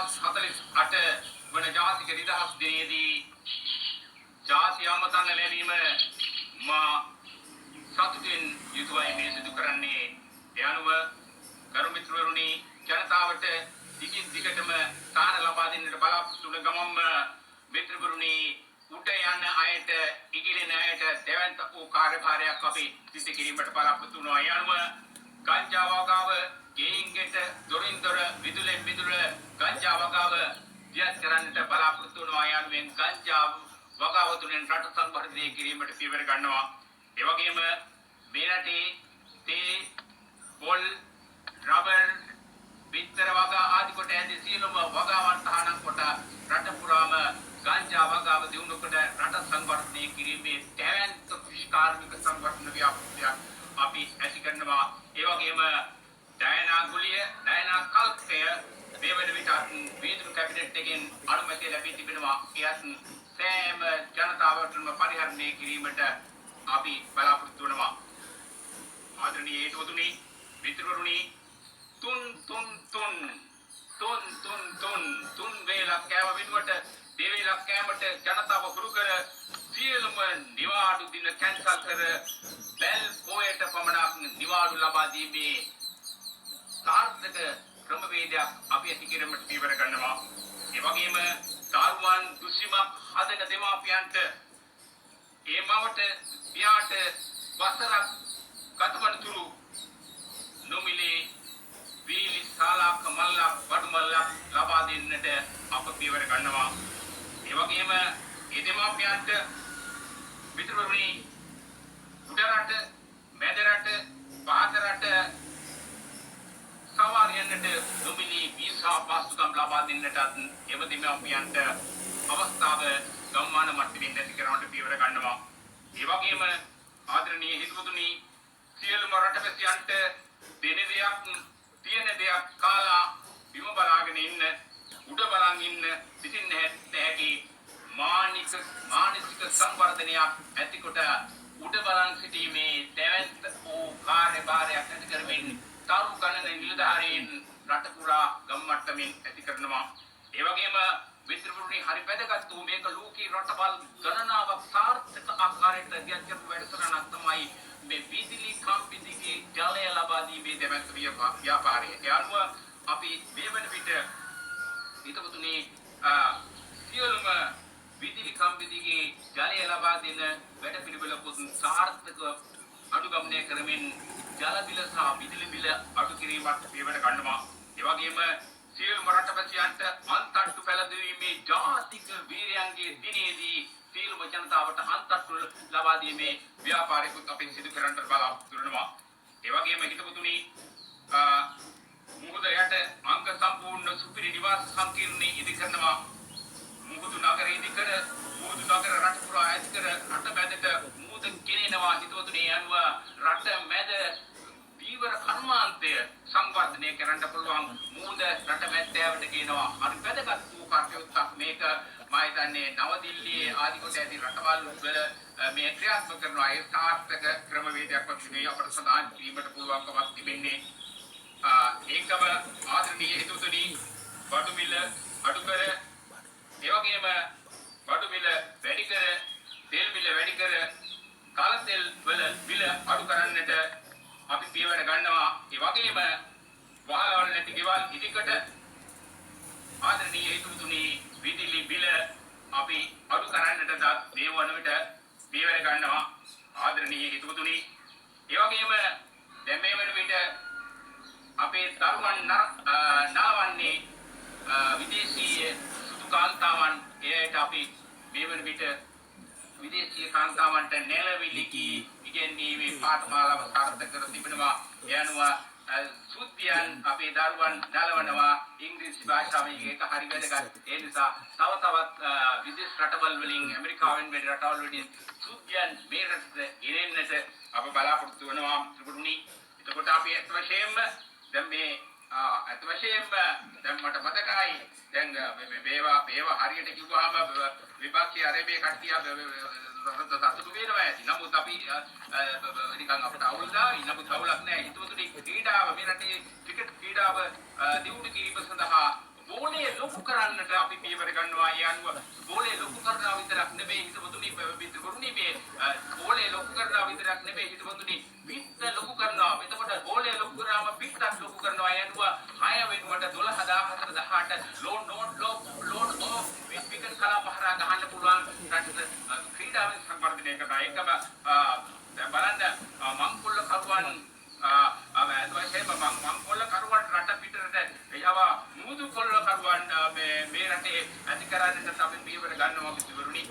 2048 වන ජාතික නිදහස් දිනයේදී ජාතිය අමතන්න ලැබීම මා සතුටින් යුතුවයි මේ සිදු කරන්නේ. ඒ අනුව ගරු මිත්‍රවරුනි, ජනතාවට දිගින් දිගටම සාන ලබා දෙන්නට බලාපොරොත්තු වන ගමම්ම මිත්‍රවරුනි, උට යන අයට, ඉගිලෙන අයට දෙවන්ත වූ කාර්යභාරයක් අපි සිදු කිරීමට බලාපොරොත්තු වෙනවා. ඒ අනුව ගංජා වගාව ගෙයින් ගෙට, දොරින් දොර, විදුලෙන් විදුල ගංජා වගාව දියත් කරන්නට බලාපොරොත්තු වෙනවා. ඒ අනුවෙන් ගංජා වගාව තුලින් රට සංවර්ධනය කිරීමට පියවර ගන්නවා. ඒ වගේම මේ රටේ තේ, පොල්, රබර්, බිත්තර වගා ආදී කොට ඇති සියලුම වගාවන් තහනම් කොට රට පුරාම ගංජා වගාව දියුණු කොට රට සංවර්ධනය කිරීමේ දැවැන්ත කෘෂිකාර්මික සංවර්ධන ව්‍යාපෘතියක් අපි ඇති කරනවා. ඒ වගේම ඩයනා ගුලිය, ඩයනා කල්පය මේ වන විට වීදුරු කැබිනට් එකෙන් අනුමැතිය ලැබී තිබෙනවා. එයත් සෑම ජනතාවටම පරිහරණය කිරීමට අපි බලාපොරොත්තු වෙනවා. ආදරණීය හේතුතුනි, මිත්‍රවරුනි, තුන් වේලක් කෑම වෙනුවට දෙවේලක් කෑමට ජනතාව හුරු කර සියලුම නිවාඩු දින කැන්සල් කර බැල් පොයට පමණක් නිවාඩු ලබා දීමේ සාර්ථක ක්‍රමවේදයක් අපි ඇති කිරීමට පියවර ගන්නවා. ඒ වගේම දරුවන් දුසිමක් හදන දෙමාපියන්ට ඒ මවට පියාට වසරක් ගතවන තුරු නොමිලේ වීලි ශාලාක මල්ලක් බඩු මල්ලක් ලබා දෙන්නට අප පියවර ගන්නවා. ඒ වගේම ඒ දෙමාපියන්ට මිත්‍රවරුනි, උඩ රට, මැද රට, පහත රට සවාරියන්නට නොමිලේ වීසා පාස්තුකම් ලබා දෙන්නටත් එම දෙමාපියන්ට අවස්ථාව ගම්මාන මට්ටමින් නැති කරන්නට පියවර ගන්නවා. ඒ වගේම ආදරණීය හිතවතුනි, සියලුම රටවැසියන්ට දෙන දෙයක්, තියෙන දෙයක් කාලා බිම බලාගෙන ඉන්න, උඩ බලන් ඉන්න, සිටින්න හැකි මානසික සංවර්ධනයක් ඇතිකොට උඩ බලන් සිටීමේ දැවැන්ත වූ කාර්යභාරයක් ඇති කරමින් තරු ගණන නිලධාරීන් රට පුරා ගම් මට්ටමින් ඇති කරනවා. ඒ වගේම මිත්‍රවරුනි, හරි වැදගත් වූ මේක ලෝකී රටවල් ගණනාවක් සාර්ථක ආකාරයට දියත් කරපු වැඩසටහනක් තමයි මේ විදුලි කම්පිතිගේ ජලය ලබා දීමේ දැවැන්ත ව්‍යාපාරය. ඒ අනුව අපි මේ වන විට හිතවතුනි සියලුම විදුලි කම්පිතිගේ ජලය ලබා දෙන වැඩපිළිවෙලකුත් සාර්ථකව අනුගමනය කරමින් ජල බිල සහ විදුලි බිල අඩු කිරීමට පියවර ගන්නවා. ඒ වගේම සියලුම රටවැසියන්ට අන්තට්ටු පැලදීමේ ජාතික වීරයන්ගේ දිනයේදී සියලුම ජනතාවට අන්තට්ටු ලබා දීමේ ව්‍යාපාරිකුත් අපි සිදු කරන්නට බලාපොරොත්තු වෙනවා. ඒ වගේම හිතවතුනි, මුහුද යට අංග සම්පූර්ණ සුපිරි නිවාස සංකීර්ණය ඉදි කරනවා. මුහුදු නගරය ඉදි කර, මුහුදු නගර රට පුරා ඇති කර රට මැදට මුහුද ගෙනෙනවා. හිතවතුනි, අනුව රට මැද දීවර කර්මාන්තය සංවර්ධනය කරන්න පුළුවන් මුහුද රට මැද්දෑවට ගෙනවා. හරි වැදගත් වූ කටයුත්තක් මේක. මා හිතන්නේ නවදිල්ලියේ ආදි කොට ඇති රටවල් වල මේ ක්‍රියාත්මක කරනවා. ඒ සාර්ථක ක්‍රමවේදයක් වශයෙන් අපට සඳහන් කිරීමට පුළුවන්කමක් තිබෙන්නේ. ඒකම ආදරණීය හිතවතුනි, බඩු මිල අඩු කර, ඒ වගේම බඩු මිල වැඩි කර, තෙල් මිල වැඩි කර, කාල තෙල් වල මිල අඩු කරන්නට අපි පියවර ගන්නවා. ඒ වගේම වහලවල නැති ගෙවල් ඉදිකට ආදරණීය හිතවතුනි, විදුලි බිල අපි අඩු කරන්නට මේ වන විට පියවර ගන්නවා. ආදරණීය හිතවතුනි, ඒ වගේම දැන් මේ වන විට අපේ දරුවන් නාවන්නේ විදේශීය සුදු කාන්තාවන්. එයට අපි මේ වන විට විදේශීය කාන්තාවන්ට නෙළවිලි ඉගෙනීමේ පාඨමාලාව සාර්ථක කර තිබෙනවා. ඒ අනුව සුද්ධියන් අපේ දරුවන් නලවනවා ඉංග්‍රීසි භාෂාවෙන්. ඒක හරි වැදගත්. ඒ නිසා තව තවත් විදේශ රටවල් වලින්, ඇමරිකාවෙන් වැඩි රටවල් වලින් සුද්ධියන් මේ රටට ගෙනෙන්නට අප බලාපොරොත්තු වෙනවා. ත්‍රිපුරුණි, එතකොට අපි අත් වශයෙන්ම දැන් මේ දැන් මට මතකයි, දැන් මේවා හරියට කිව්වහම විපක්ෂයේ අරේබේ කට්ටිය සතුටු වෙනවා ඇති. නමුත් අපි නිකන් අපට අවුල්දා නමුත් අවුලක් නැහැ. හිතවතුනි, ක්‍රීඩාව මේ රටේ ක්‍රිකට් ක්‍රීඩාව දියුණු කිරීම සඳහා බෝලේ ලොකු කරන්නට අපි පියවර ගන්නවා. ඒ අනුව බෝලේ ලොකු කරනවා විතරක් නෙමෙයි හිතවතුනි විදුරුනි මේ බෝලේ ලොකු කරනවා විතරක් නෙමෙයි හිතවතුනි පිට ලොකු කරනවා. එතකොට බෝලේ ලොකු කරාම පිටත් ලොකු කරනවා. ඒ අනුව 6 වෙනුවට 12 14 18 ලෝන් ඕෆ් විකට් කලා පහරා ගහන්න පුළුවන් ක්‍රීඩාවෙන් සංවර්ධනය කරනවා. ඒකම බලන්න මංකොල්ල කරුවන් මංකොල්ල කරුවන් රට පිටරට යවා මුදු කොල්ල කරුවන් මේ රටේ ඇති කරන්නට අපි පියවර ගන්නවා මිතුරුනි.